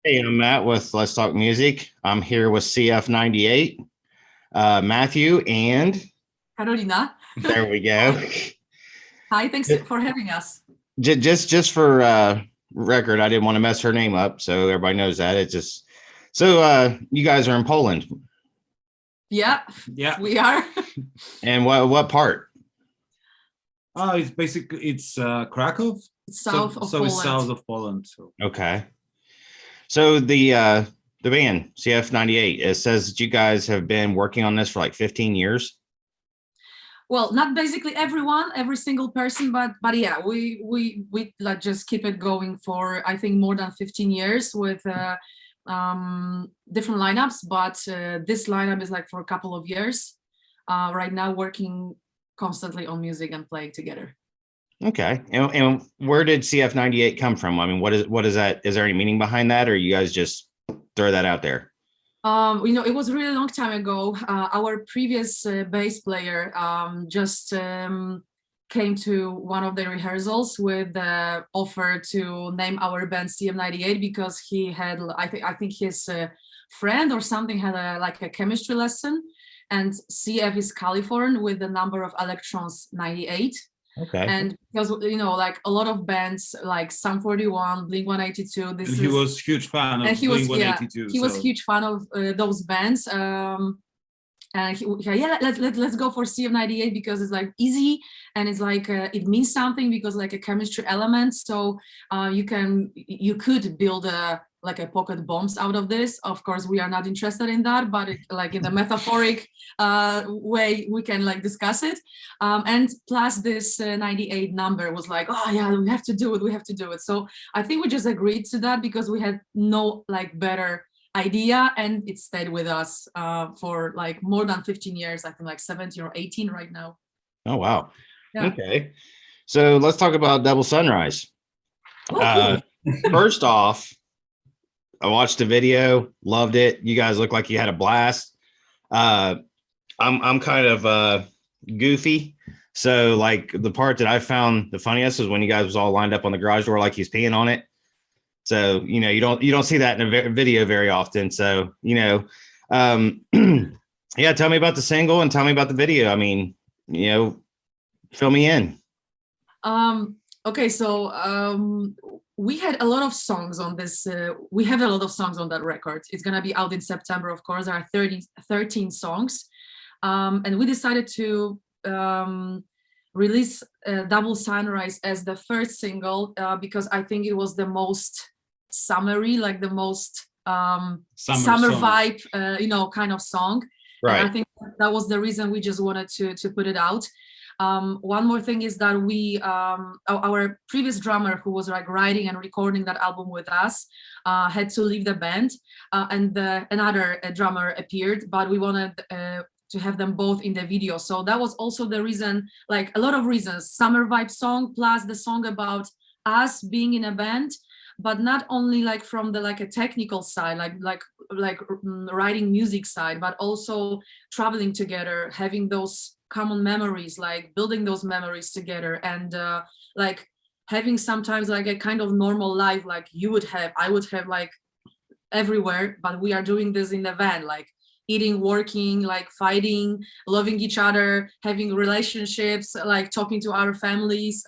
Hey, I'm Matt with Let's Talk Music. I'm here with CF98, Matthew, and Carolina. there we go. Hi. Hi, thanks for having us. Just for record, I didn't want to mess her name up, so everybody knows that. It's just so you guys are in Poland, Yeah, Yeah. we are. and what part? It's basically Krakow. South of It's south Poland. of Poland. So Okay, so the band CF98, it says that you guys have been working on this for like 15 years. Well, not basically everyone, every single person, but yeah, we like just keep it going for I think more than 15 years with different lineups. But this lineup is like for a couple of years right now, working constantly on music and playing together. Okay, and where did CF98 come from? I mean, what is that? Is there any meaning behind that, or you guys just throw that out there? It was a really long time ago. Our previous bass player just came to one of the rehearsals with the offer to name our band CF98 because he had, I think his friend or something had like a chemistry lesson, and CF is Californ with the number of electrons 98. Okay. And because like a lot of bands like Sum 41, Blink 182, and he was huge fan of Blink 182. He was huge fan of those bands. And let's go for CF98 because it's like easy and it's like it means something because like a chemistry element. So you could build a like a pocket bombs out of this. Of course, we are not interested in that, but like in the metaphoric way, we can like discuss it. And plus this 98 number was like, oh yeah, we have to do it. We have to do it. So I think we just agreed to that because we had no like better idea, and it stayed with us for like more than 15 years. I think like 17 or 18 right now. Oh wow. Yeah. Okay, so let's talk about Double Sunrise. Oh, cool. First off, I watched the video, loved it. You guys look like you had a blast. I'm kind of goofy, so like the part that I found the funniest was when you guys was all lined up on the garage door like he's peeing on it. So you don't see that in a video very often. So yeah. Tell me about the single and tell me about the video. I mean, fill me in. Okay, so we had a lot of songs on this. We have a lot of songs on that record. It's gonna be out in September, of course. There are 13 songs, and we decided to release Double Sunrise as the first single because I think it was the most summery, like the most summer vibe, kind of song. Right. And I think that was the reason we just wanted to put it out. One more thing is that our previous drummer who was like writing and recording that album with us had to leave the band, and another drummer appeared, but we wanted to have them both in the video. So that was also the reason, like a lot of reasons, summer vibe song plus the song about us being in a band, but not only like from the like a technical side, like writing music side, but also traveling together, having those common memories, like building those memories together, and like having sometimes like a kind of normal life like I would have like everywhere, but we are doing this in the van, like eating, working, like fighting, loving each other, having relationships, like talking to our families,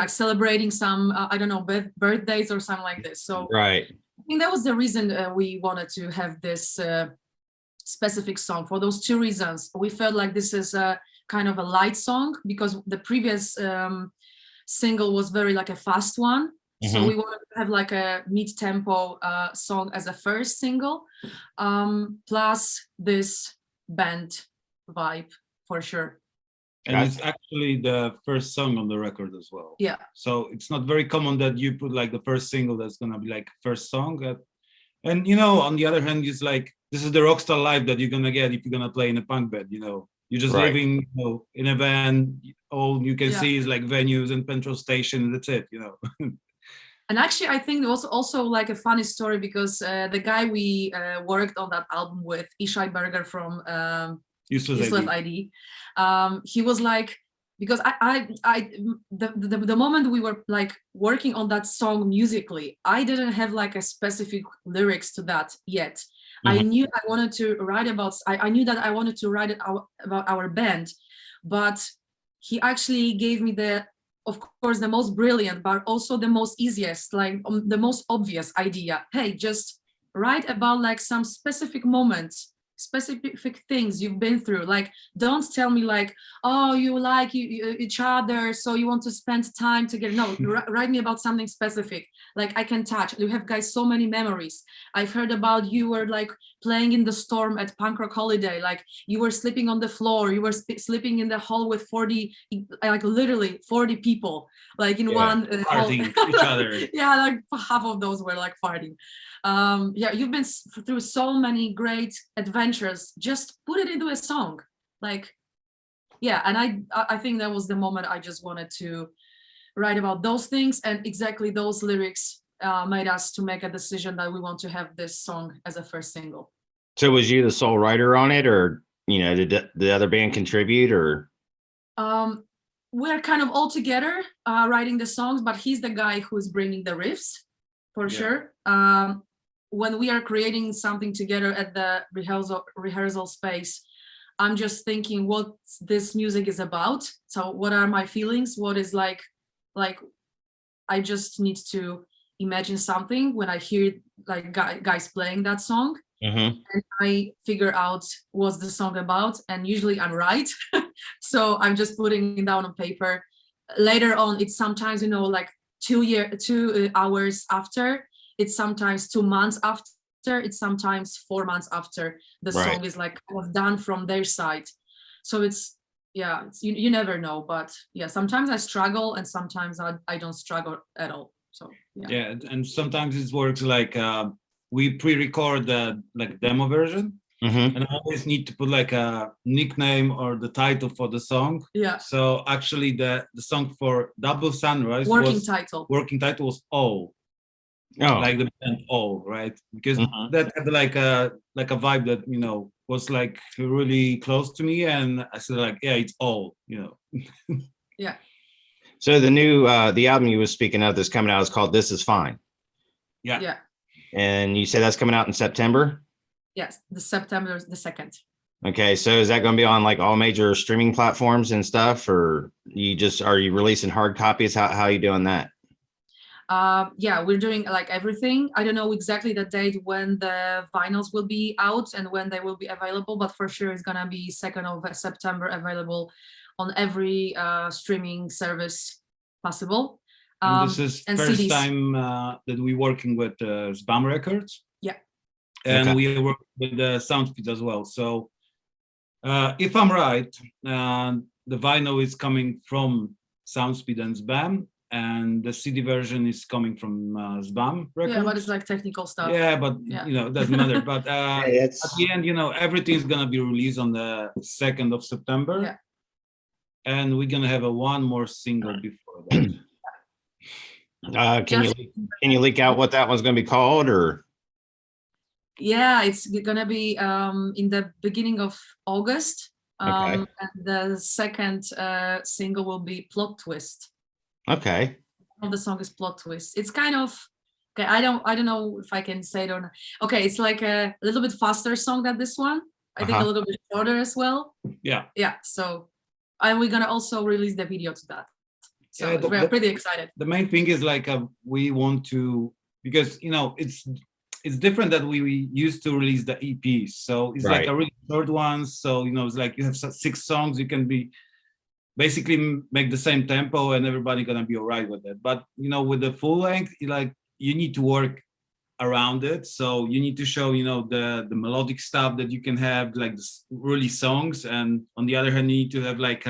celebrating some I don't know, birthdays or something like this. So Right. I think that was the reason we wanted to have this specific song. For those two reasons, we felt like this is a kind of a light song because the previous single was very like a fast one. So we wanted to have like a mid-tempo song as a first single, plus this band vibe for sure. and it's actually the first song on the record as well. Yeah. So it's not very common that you put like the first single that's gonna be like first song. And on the other hand, it's like this is the rockstar life that you're gonna get if you're gonna play in a punk band. You're just Right. living in a van. All you can Yeah. see is like venues and petrol stations. That's it. And actually, I think there was also like a funny story because the guy we worked on that album with, Ishai Berger from Useless Useless ID. ID, he was like, because the moment we were like working on that song musically, I didn't have like a specific lyrics to that yet. I knew I wanted to write about, I knew that I wanted to write about our band, but he actually gave me the, of course, the most brilliant, but also the most easiest, like the most obvious idea. Hey, just write about like some specific moments, specific things you've been through. Like, don't tell me like, oh, you like each other, so you want to spend time together. No, write me about something specific, like I can touch. You have, guys, so many memories. I've heard about you were like playing in the storm at Punk Rock Holiday, like you were sleeping on the floor, you were sleeping in the hall with 40, like literally 40 people, like in one hall. Farting each other. Yeah, like half of those were like farting. Yeah, you've been through so many great adventures. Just put it into a song, like, yeah. And I think that was the moment I just wanted to write about those things, and exactly those lyrics made us to make a decision that we want to have this song as a first single. So was you the sole writer on it, or did the other band contribute, or? We're kind of all together writing the songs, but he's the guy who's bringing the riffs for sure. When we are creating something together at the rehearsal space, I'm just thinking what this music is about. So what are my feelings? What is like I just need to imagine something when I hear like guys playing that song. And I figure out what's the song about, and usually I'm right. So I'm just putting it down on paper. Later on, it's sometimes, like 2 hours after, it's sometimes 2 months after, it's sometimes 4 months after the song is like was done from their side. So it's, yeah, you never know, but yeah, sometimes I struggle and sometimes I don't struggle at all. So yeah, and sometimes it works like we pre-record the like demo version, and I always need to put like a nickname or the title for the song. Yeah. So actually the song for Double Sunrise working title was All. Oh. Like the band All, right? Because that had like a vibe that was like really close to me, and I said like, yeah, it's All, Yeah. So the new the album you were speaking of that's coming out is called This Is Fine. Yeah. Yeah. And you say that's coming out in September? Yes, the September the 2nd. Okay, so is that going to be on like all major streaming platforms and stuff, or are you releasing hard copies? How are you doing that? Yeah, we're doing like everything. I don't know exactly the date when the vinyls will be out and when they will be available, but for sure it's gonna be 2nd of September available on every streaming service possible. And this is and first CDs. time that we're working with SBAM Records. Yeah. And we work with Soundspeed as well. So if I'm right, the vinyl is coming from Soundspeed and SBAM, and the CD version is coming from SBAM Records. Yeah, but it's like technical stuff. Yeah, but it doesn't matter. But at the end, everything's gonna be released on the 2nd of September. Yeah. And we're gonna have one more single before that. Can you leak out what that one's gonna be called, or? Yeah, it's gonna be in the beginning of August. And the second single will be Plot Twist. Okay. The song is Plot Twist. It's kind of okay. I don't know if I can say it or not. Okay, it's like a little bit faster song than this one. I think a little bit shorter as well. Yeah. Yeah. So, and we're gonna also release the video to that. So we're pretty excited. The main thing is like we want to, because it's different that we used to release the EPs. So it's like a really short one. So it's like you have 6 songs. You can be basically make the same tempo and everybody gonna be all right with it. But with the full length, like you need to work around it. So you need to show the melodic stuff that you can have, like really songs, and on the other hand you need to have like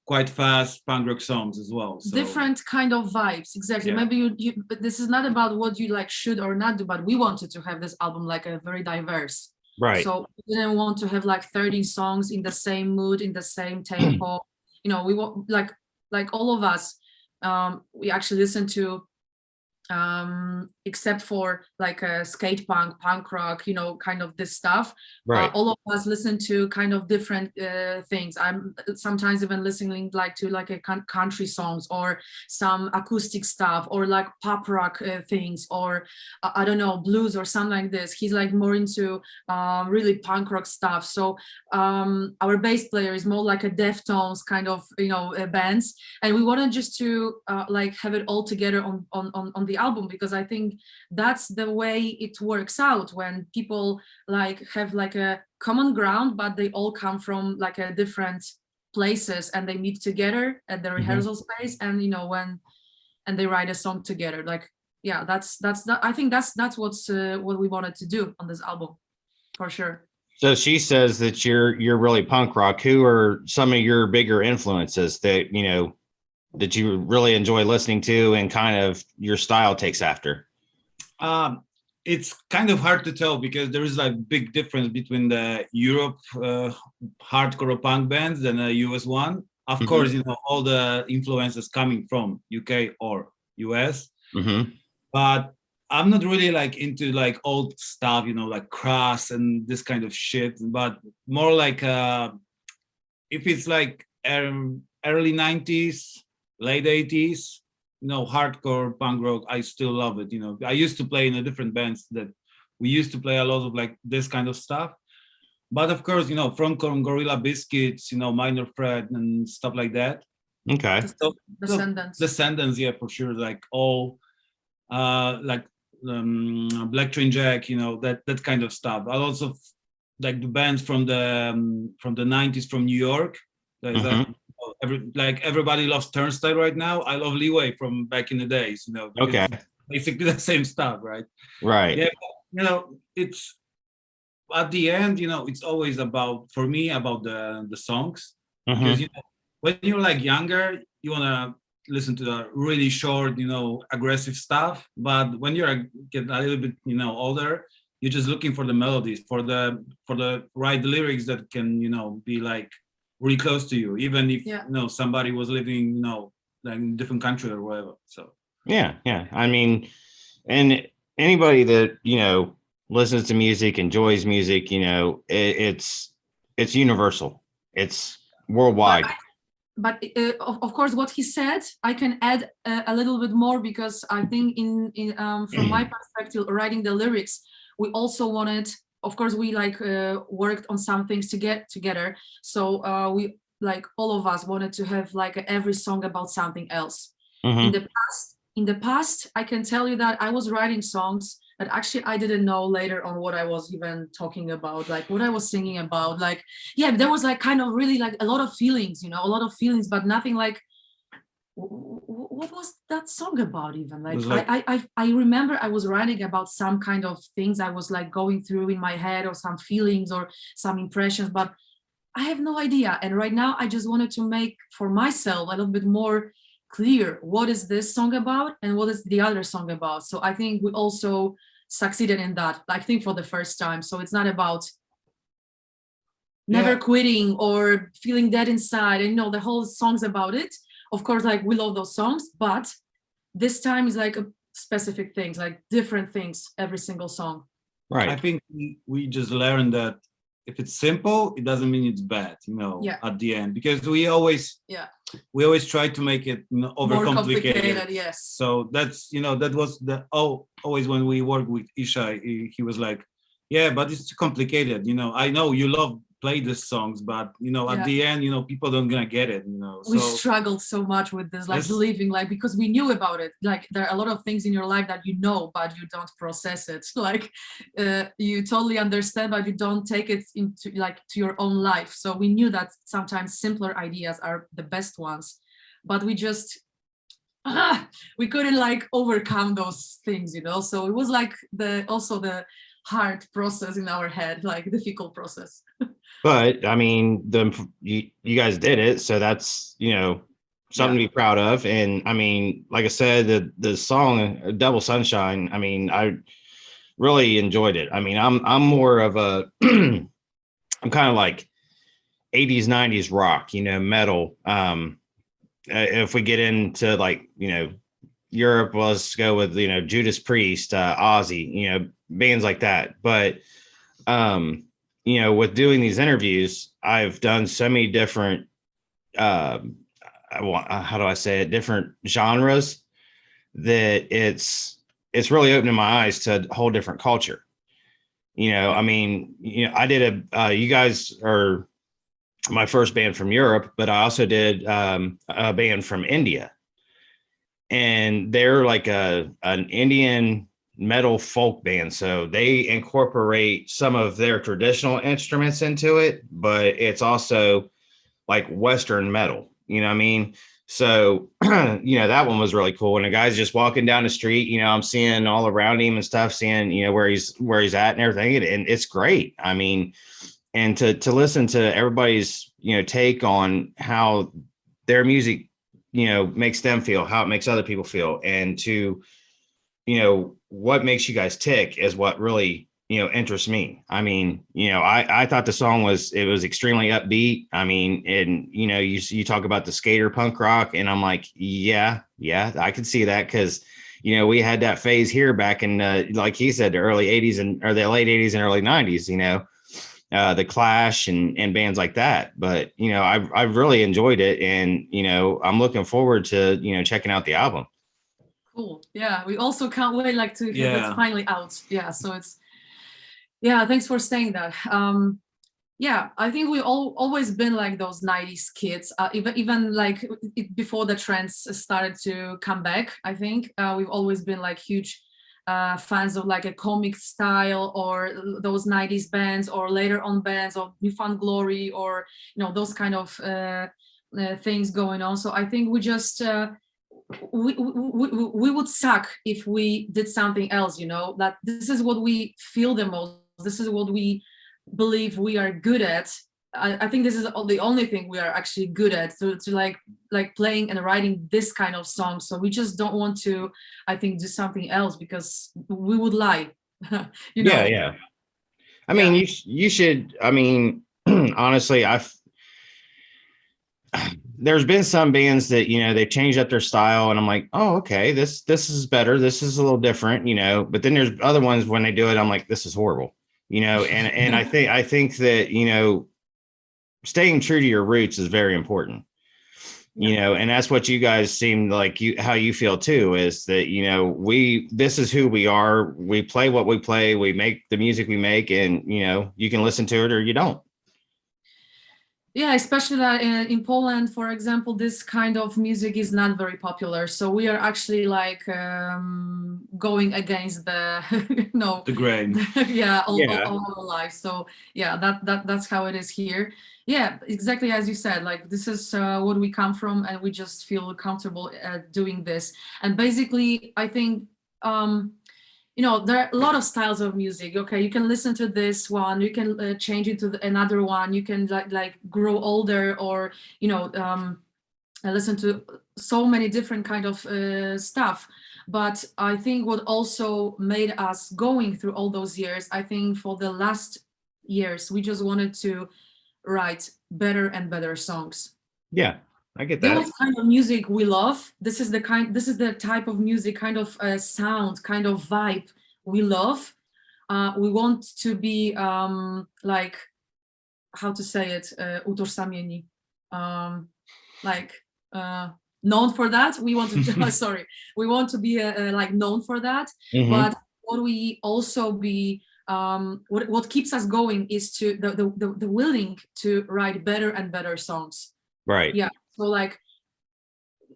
quite fast punk rock songs as well. So different kind of vibes, exactly. Maybe you but this is not about what you like should or not do, but we wanted to have this album like a very diverse. Right. So we didn't want to have like 30 songs in the same mood, in the same tempo. We want like all of us. We actually listen to except for like skate punk, punk rock, you know, kind of this stuff. Right. All of us listen to kind of different things. I'm sometimes even listening like to like a country songs or some acoustic stuff or like pop rock things or I don't know, blues or something like this. He's like more into really punk rock stuff. So our bass player is more like a Deftones kind of, you know, bands, and we wanted just to like have it all together on the album, because I think that's the way it works out when people like have like a common ground, but they all come from like a different places and they meet together at the rehearsal space, and you know, when and they write a song together. Like, yeah, that's I think that's what's what we wanted to do on this album, for sure. So she says that you're really punk rock. Who are some of your bigger influences that, you know, that you really enjoy listening to and kind of your style takes after? It's kind of hard to tell because there is a big difference between the Europe hardcore punk bands and the US one. Of course, you know, all the influences coming from UK or US, but I'm not really like into like old stuff, you know, like Crass and this kind of shit, but more like if it's like early 90s, late 80s, you know, hardcore punk rock, I still love it. You know, I used to play in a different bands that we used to play a lot of like this kind of stuff. But of course, you know, from Gorilla Biscuits, you know, Minor Threat and stuff like that. Okay. So, Descendants. Descendants, yeah, for sure. Like all like Black Train Jack, you know, that kind of stuff. I also like the bands from the 90s from New York. There's like everybody loves Turnstile right now. I love Leeway from back in the days, you know. Okay. It's basically the same stuff, right? Right. Yeah, you know, it's at the end, you know, it's always about, for me, about the songs. Because, you know, when you're like younger, you want to listen to the really short, you know, aggressive stuff. But when you're getting a little bit, you know, older, you're just looking for the melodies, for the right lyrics that can, you know, be like really close to you, even if, you know, somebody was living, you know, like in a different country or whatever. So yeah. I mean, and anybody that, you know, listens to music, enjoys music, you know, it's universal. It's worldwide. But of course, what he said, I can add a little bit more, because I think in from my perspective, writing the lyrics, we also wanted, of course, we like worked on some things to get together. So we like all of us wanted to have like every song about something else. In the past, I can tell you that I was writing songs that actually I didn't know later on what I was even talking about, like what I was singing about. Like, yeah, there was like kind of really like a lot of feelings, you know, a lot of feelings, but nothing like, what was that song about even? Like, I remember I was writing about some kind of things I was like going through in my head, or some feelings or some impressions, but I have no idea. And right now I just wanted to make for myself a little bit more clear what is this song about and what is the other song about. So I think we also succeeded in that, I think, for the first time. So it's not about never quitting or feeling dead inside, and you know, the whole song's about it. Of course, like we love those songs, but this time is like a specific things, like different things every single song. Right. I think we just learned that if it's simple, it doesn't mean it's bad, you know, at the end, because we always try to make it, you know, overcomplicated. Yes. So that's, you know, that was always when we worked with Ishai, he was like, yeah, but it's too complicated. You know, I know you love play these songs, but you know, at the end, you know, people don't gonna get it, you know. We struggled so much with this, like believing, like, because we knew about it. Like there are a lot of things in your life that you know, but you don't process it. Like you totally understand, but you don't take it into like to your own life. So we knew that sometimes simpler ideas are the best ones, but we just we couldn't like overcome those things, you know. So it was like also the hard process in our head, like difficult process. But I mean, you guys did it, so that's, you know, something to be proud of. And I mean, like I said, the song "Double Sunshine," I mean, I really enjoyed it. I mean, I'm more of a I'm kind of like 80s 90s rock, you know, metal. If we get into like, you know, Europe was go with, Judas Priest, Ozzy, bands like that. But with doing these interviews, I've done so many different how do I say it, different genres, that it's really opening my eyes to a whole different culture. I mean, I did you guys are my first band from Europe, but I also did a band from India, and they're like an Indian metal folk band. So they incorporate some of their traditional instruments into it, but it's also like Western metal, you know what I mean? So, that one was really cool. And the guy's just walking down the street, I'm seeing all around him and stuff, seeing, where he's at and everything. And it's great. I mean, and to listen to everybody's, take on how their music, makes them feel, how it makes other people feel, and to, what makes you guys tick is what really, interests me. I mean, I thought the song was extremely upbeat. I mean, and you talk about the skater punk rock, and I'm like, yeah, I could see that, because we had that phase here back in like he said, the early 80s or the late 80s and early 90s, the Clash and bands like that. But I've really enjoyed it, and I'm looking forward to checking out the album. Cool. Yeah, we also can't wait to hear that's finally out. Yeah, so it's thanks for saying that. Yeah, I think we always been like those 90s kids, even before the trends started to come back. I think we've always been like huge fans of like a comic style, or those 90s bands, or later on bands of New Found Glory, or those kind of things going on. So I think we just we would suck if we did something else, that this is what we feel the most, this is what we believe we are good at. I think this is the only thing we are actually good at, to like playing and writing this kind of song. So we just don't want to, I think, do something else, because we would lie. Yeah. I mean, you should, I mean, honestly, there's been some bands that they've changed up their style, and I'm like, oh, okay, this is better, this is a little different, but then there's other ones, when they do it, I'm like, this is horrible, and I think that staying true to your roots is very important. And that's what you guys seem like, how you feel too, is that this is who we are, we play what we play, we make the music we make, and you can listen to it or you don't. Yeah, especially that in Poland, for example, this kind of music is not very popular. So we are actually going against the, the grain. All our life. So yeah, that's how it is here. Yeah, exactly as you said. Like, this is what we come from, and we just feel comfortable doing this. And basically, I think there are a lot of styles of music. Okay, you can listen to this one, you can change it to another one, you can like grow older, or listen to so many different kind of stuff. But I think what also made us going through all those years, I think for the last years, we just wanted to write better and better songs. Yeah, I get that. Those kind of music we love. This is the type of music, kind of sound, kind of vibe we love. We want to be like, how to say it, utożsamieni, known for that. We want to sorry, we want to be like known for that. Mm-hmm. But what we also be what keeps us going is to the willing to write better and better songs. Right. Yeah. So like,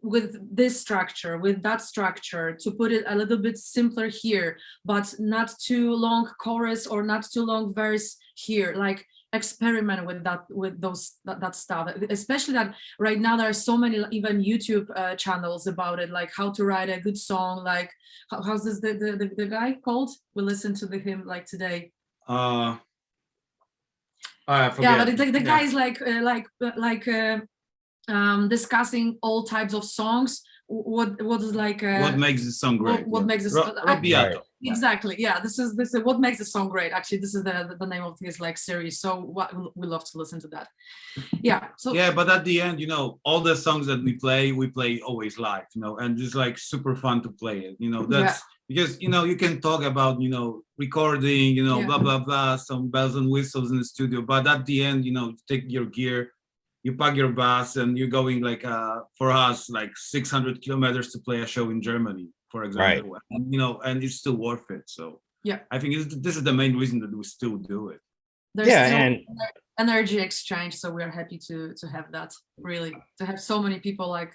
with this structure, with that structure, to put it a little bit simpler here, but not too long chorus or not too long verse here. Like, experiment with that, with that stuff. Especially that right now there are so many even YouTube channels about it, like how to write a good song. Like, how's this the guy called? We listened to him like today. I forget. Yeah, but the guy is discussing all types of songs what is like what makes the song great? what makes this Robbiato. exactly, yeah, this is what makes the song great. Actually, this is the name of this like series, so we love to listen to that. Yeah, so Yeah, but at the end, you know, all the songs that we play always live, you know, and it's like super fun to play it, you know. That's because, you know, you can talk about, you know, recording, you know, blah blah blah, some bells and whistles in the studio, but at the end, you know, you take your gear, you pack your bass, and you're going like for us like 600 kilometers to play a show in Germany, for example. And, you know, and it's still worth it. So yeah, I think this is the main reason that we still do it. There's still energy exchange, so we're happy to have that, really, to have so many people like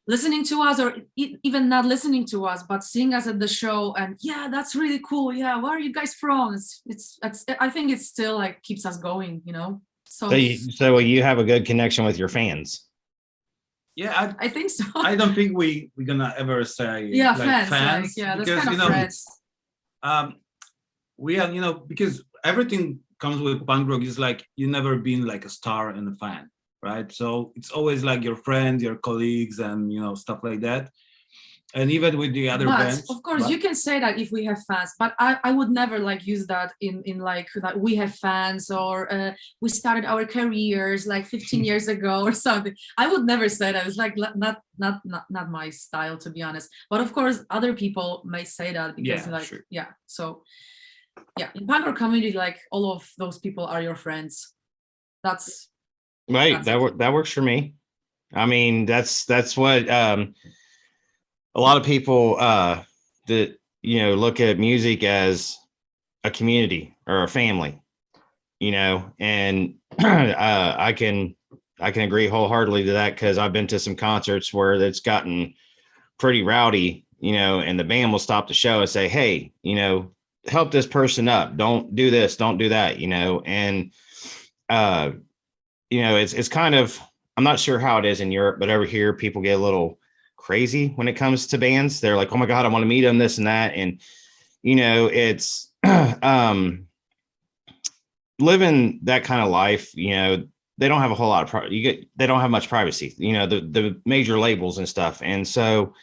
listening to us, or even not listening to us but seeing us at the show, and yeah, that's really cool, yeah, where are you guys from? It's I think it still like keeps us going, you know. So you have a good connection with your fans. Yeah, I think so. I don't think we're gonna ever say like fans, like, yeah, because, that's kind of friends. We are, you know, because everything comes with punk rock is like you never been like a star and a fan, right? So it's always like your friends, your colleagues, and, you know, stuff like that. And even with the other bands, of course, you can say that if we have fans, but I would never like use that in like that we have fans, or we started our careers like 15 years ago or something. I would never say that. It's like not my style, to be honest. But of course, other people may say that because so yeah, in punk rock community, like all of those people are your friends. That's right. That works for me. I mean, that's what a lot of people that, you know, look at music as a community or a family, you know, and I can agree wholeheartedly to that, because I've been to some concerts where it's gotten pretty rowdy, you know, and the band will stop the show and say, hey, you know, help this person up, don't do this, don't do that, you know. And you know, it's kind of, I'm not sure how it is in Europe, but over here people get a little crazy when it comes to bands. They're like, oh my God, I want to meet them, this and that. And, you know, it's living that kind of life, you know, they don't have a whole lot of they don't have much privacy, you know, the major labels and stuff. And so,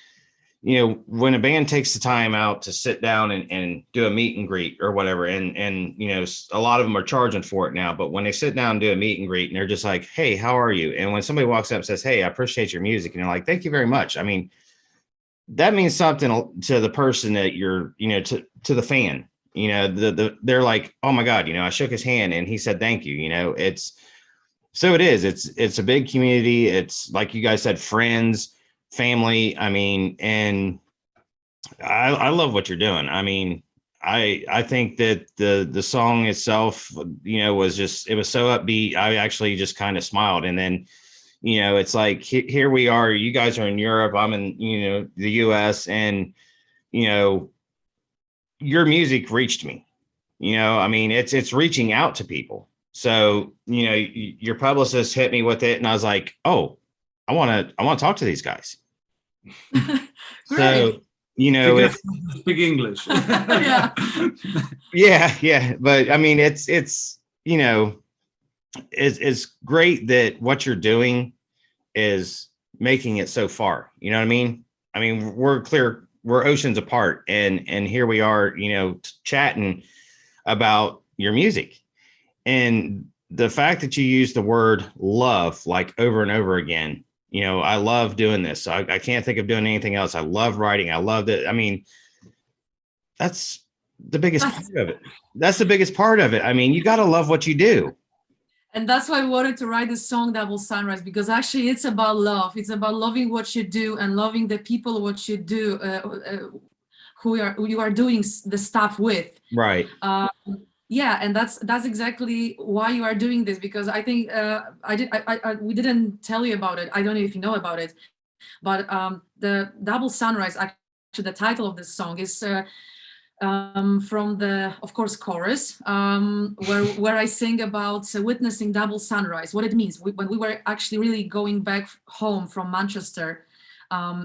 you know, when a band takes the time out to sit down and do a meet and greet or whatever, and you know, a lot of them are charging for it now, but when they sit down and do a meet and greet and they're just like, hey, how are you? And when somebody walks up and says, hey, I appreciate your music, and you're like, thank you very much. I mean, that means something to the person that you're, you know, to the fan, you know, they're like, oh my God, you know, I shook his hand and he said, thank you. You know, it's a big community. It's like you guys said, friends, family. I mean, and I love what you're doing. I mean, I think that the song itself, you know, was so upbeat. I actually just kind of smiled. And then, you know, it's like, here we are, you guys are in Europe, I'm in, you know, the US, and, you know, your music reached me, you know, I mean, it's reaching out to people. So, you know, your publicist hit me with it and I was like, oh, I want to talk to these guys. So, you know, speak English. yeah. But I mean, it's, you know, it's great that what you're doing is making it so far. You know what I mean? I mean, we're oceans apart, and here we are, you know, chatting about your music. And the fact that you use the word love like over and over again, you know, I love doing this. I can't think of doing anything else. I love writing. I love that. I mean, that's the biggest part of it. That's the biggest part of it. I mean, you got to love what you do. And that's why I wanted to write the song Double Sunrise, because actually it's about love. It's about loving what you do and loving the people what you do, who you are doing the stuff with. Right. Yeah, and that's exactly why you are doing this, because I think we didn't tell you about it. I don't know if you know about it, but the Double Sunrise, actually the title of this song is from the, of course, chorus, where I sing about witnessing double sunrise, what it means. When we were actually really going back home from Manchester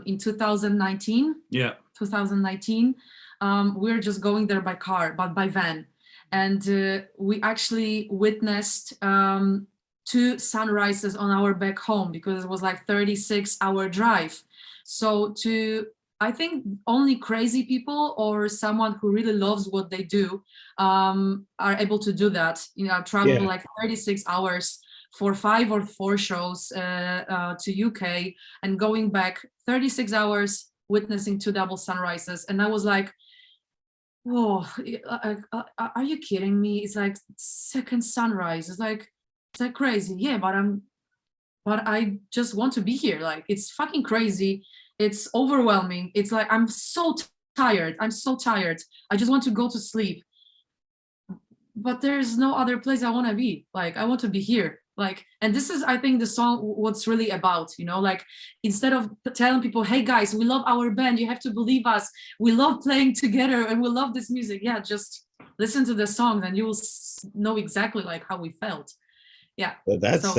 in 2019. Yeah. 2019, we were just going there by car, but by van. And we actually witnessed 2 sunrises on our back home, because it was like 36-hour drive. So I think only crazy people or someone who really loves what they do are able to do that. Travel like 36 hours for 5 or 4 shows to UK, and going back 36 hours, witnessing 2 double sunrises. And I was like, whoa, are you kidding me? It's like second sunrise. It's like crazy. Yeah, but I just want to be here. Like, it's fucking crazy. It's overwhelming. It's like, I'm so tired. I'm so tired. I just want to go to sleep. But there's no other place I want to be. Like, I want to be here. Like, and this is, I think, the song what's really about, like, instead of telling people, hey guys, we love our band, you have to believe us, we love playing together and we love this music. Yeah, just listen to the song and you will know exactly like how we felt. Yeah. That's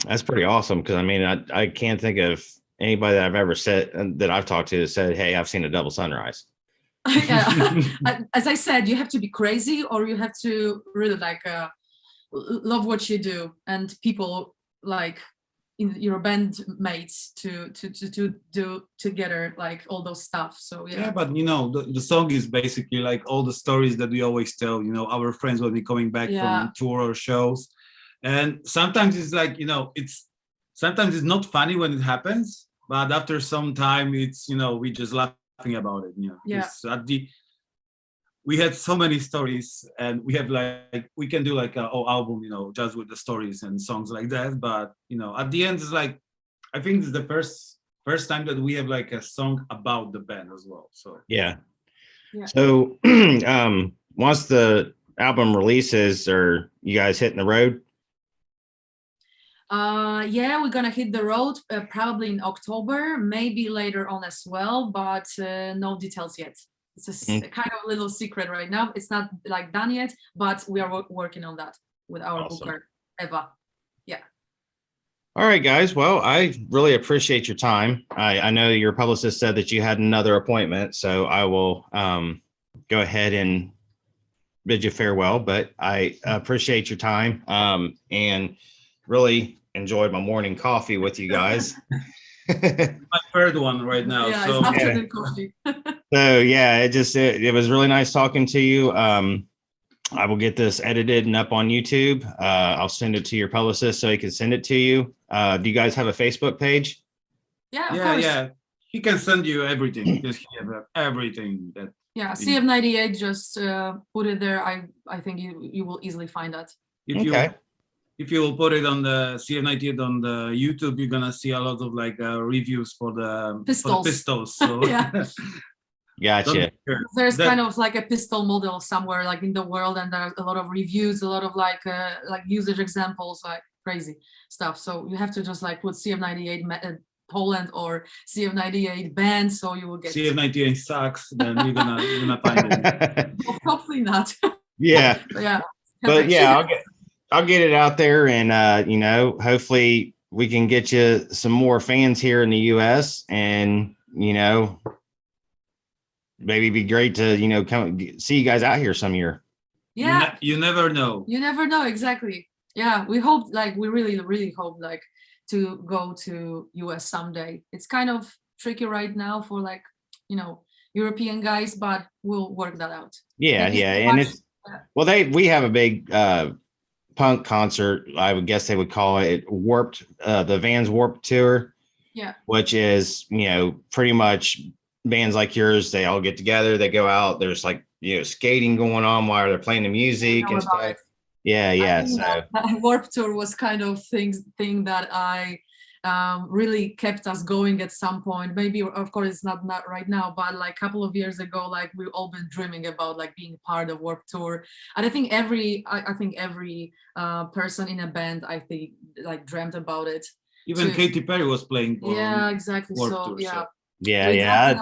that's pretty awesome, because I mean, I can't think of anybody that I've ever said that I've talked to that said, hey, I've seen a double sunrise. Yeah. As I said, you have to be crazy, or you have to really like love what you do, and people like in your bandmates to do together like all those stuff. So yeah. Yeah, but the song is basically like all the stories that we always tell, our friends when we're coming back from tour or shows. And sometimes it's like, sometimes it's not funny when it happens, but after some time it's, we just laughing about it. Yeah. We had so many stories, and we have like, we can do like a whole album, just with the stories and songs like that. But, at the end, it's like, I think it's the first time that we have like a song about the band as well. So yeah. So once the album releases, are you guys hitting the road? Yeah, we're gonna hit the road probably in October, maybe later on as well, but no details yet. It's just a kind of little secret right now. It's not like done yet, but we are working on that with our booker, Eva. Yeah. All right, guys. Well, I really appreciate your time. I know your publicist said that you had another appointment, so I will go ahead and bid you farewell. But I appreciate your time and really enjoyed my morning coffee with you guys. My third one right now. Yeah, so it's afternoon coffee. So yeah, it was really nice talking to you. I will get this edited and up on YouTube. I'll send it to your publicist so he can send it to you. Do you guys have a Facebook page? Yeah, of course. Yeah. He can send you everything. Just everything that. Yeah, CF98. Just put it there. I think you will easily find that. If you will put it on the CF98 on the YouTube, you're gonna see a lot of like reviews for the pistols. So yeah. Gotcha. There's kind of like a pistol model somewhere like in the world, and there's a lot of reviews, a lot of like usage examples, like crazy stuff. So you have to just like put CF98 Poland or CF98 band, so you will get CF98 sucks. Then you're gonna find it. Well, hopefully not. Yeah. But yeah, I'll get it out there, and hopefully we can get you some more fans here in the US, and maybe it'd be great to come see you guys out here some year. Yeah, you never know. You never know, exactly. Yeah, we hope, like, we really hope like to go to US someday. It's kind of tricky right now for like European guys, but we'll work that out. Yeah, and it's we have a big punk concert, I would guess they would call it Warped, the Vans Warped Tour. Yeah, which is pretty much bands like yours. They all get together, they go out, there's like skating going on while they're playing the music and stuff. Yeah. So that Warped Tour was kind of thing that I really kept us going at some point. Maybe, of course, it's not right now, but like a couple of years ago, like we've all been dreaming about like being part of Warped Tour. And I think every person in a band, I think, like dreamt about it. Even Katy Perry was playing. Yeah, exactly. So yeah. Yeah.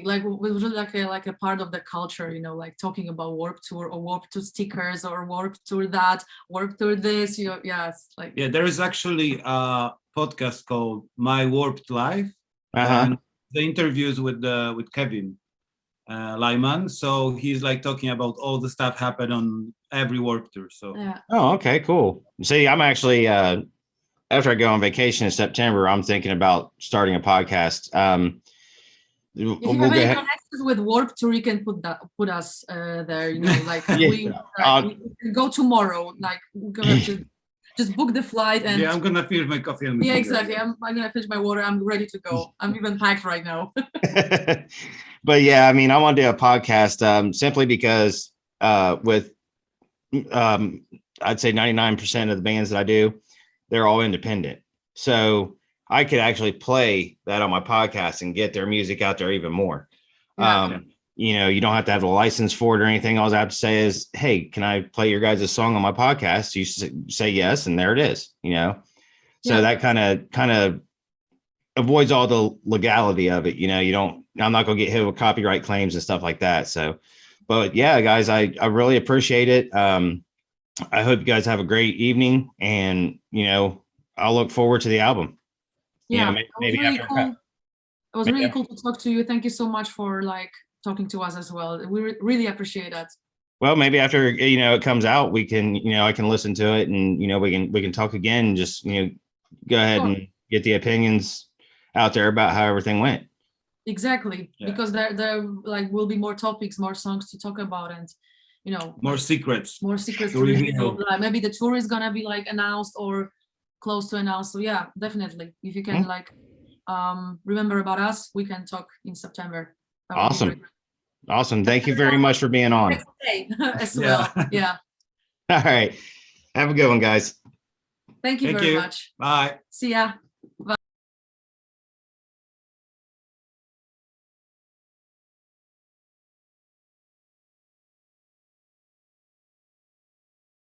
Like it was really like a part of the culture, like talking about Warped Tour or Warped Tour stickers or Warped Tour that, Warped Tour this. It's like. Yeah, there is actually a podcast called My Warped Life, and the interviews with Kevin. Lyman. So he's like talking about all the stuff happened on every Warped Tour. So Yeah. Oh, okay, cool. See, I'm actually after I go on vacation in September, I'm thinking about starting a podcast. If you We'll have go any ahead. connections with Warped Tour, you can put us there. You know, like Yeah, we can go tomorrow. Like we're gonna just book the flight and yeah, I'm gonna finish my coffee and we yeah, can go. exactly. I'm gonna finish my water. I'm ready to go. I'm even packed right now. But yeah, I mean, I want to do a podcast simply because with I'd say 99% of the bands that I do, they're all independent. So I could actually play that on my podcast and get their music out there even more. Yeah. You know, you don't have to have a license for it or anything. All I have to say is, hey, can I play your guys' song on my podcast? You say yes, and there it is, you know? So Yeah. that kind of avoids all the legality of it. You know, I'm not going to get hit with copyright claims and stuff like that. So, but yeah, guys, I really appreciate it. I hope you guys have a great evening, and, you know, I'll look forward to the album. Yeah, You know, maybe it was really after cool. It was maybe really after- cool to talk to you. Thank you so much for like talking to us as well. We really appreciate that. well, maybe after, you know, it comes out, we can, you know, I can listen to it, and, you know, we can talk again and just, you know, go ahead Sure. and get the opinions out there about how everything went. Exactly, Yeah. because there like will be more topics, more songs to talk about, and you know, More like, secrets. more secrets to to reveal. reveal. Like maybe the tour is gonna be like announced or close to announced. So yeah, definitely. If you can like remember about us, we can talk in September. That would be great. Awesome. Thank you very much for being on. Next day as Yeah. well. Yeah. All right. Have a good one, guys. Thank you Thank very you. much. Bye. See ya.